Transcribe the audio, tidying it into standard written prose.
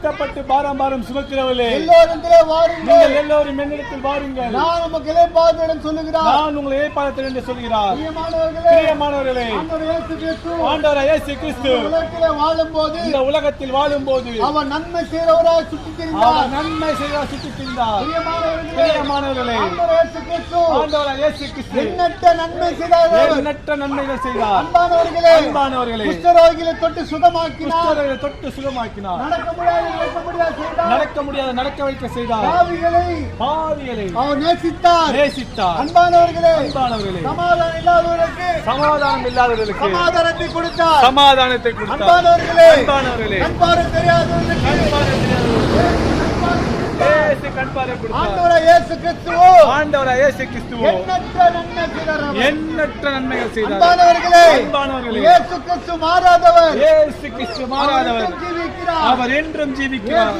கஷ்டப்பட்டு பாரம் சுமக்கிறவர்களே எல்லோரிடத்திலே வாருங்கள். நீங்கள் எல்லோரும் என்னிடத்தில் வாருங்கள். நான் உமக்கு இளைப்பாறுதலிடம் சொல்லுகிறார். நான் உங்களை இளைப்பாறுதல் என்று சொல்கிறார். பிரியமானவர்களே, ஆண்டவராகிய இயேசு கிறிஸ்து இந்த உலகத்தில் வாழும்போது அவர் நன்மை செய்கிறவராய் சுற்றித் திரிந்தார். நன்மை செய்ய சுற்றித் திரிந்தார். பிரியமானவர்களே, ஆண்டவராகிய இயேசு கிறிஸ்து எண்ணற்ற நன்மை செய்தார். எண்ணற்ற நன்மைகள் செய்தார். அன்பானவர்களே, குஷ்டரோகிகளை தொட்டு சுகமாக்கினார். தொட்டு சுகமாக்கினார். நடக்க முடியாது நடக்க வைக்க செய்தார். பாவிகளை அவர் நேசித்தார். அன்பானவர்களே, சமாதானம் இல்லாதவர்களுக்கு சமாதானத்தை கொடுத்தார். சமாதானத்தை கொடுத்தார். அன்பானவர்களே, அன்பானவர்களே, தெரியாதவர்களுக்கு இயேசு கிறிஸ்து எண்ணற்ற நன்மைகள் செய்தார். அன்பானவர்களே, இயேசு கிறிஸ்து மாறாதவர். அவர் என்றும் ஜீவிக்கிறார்.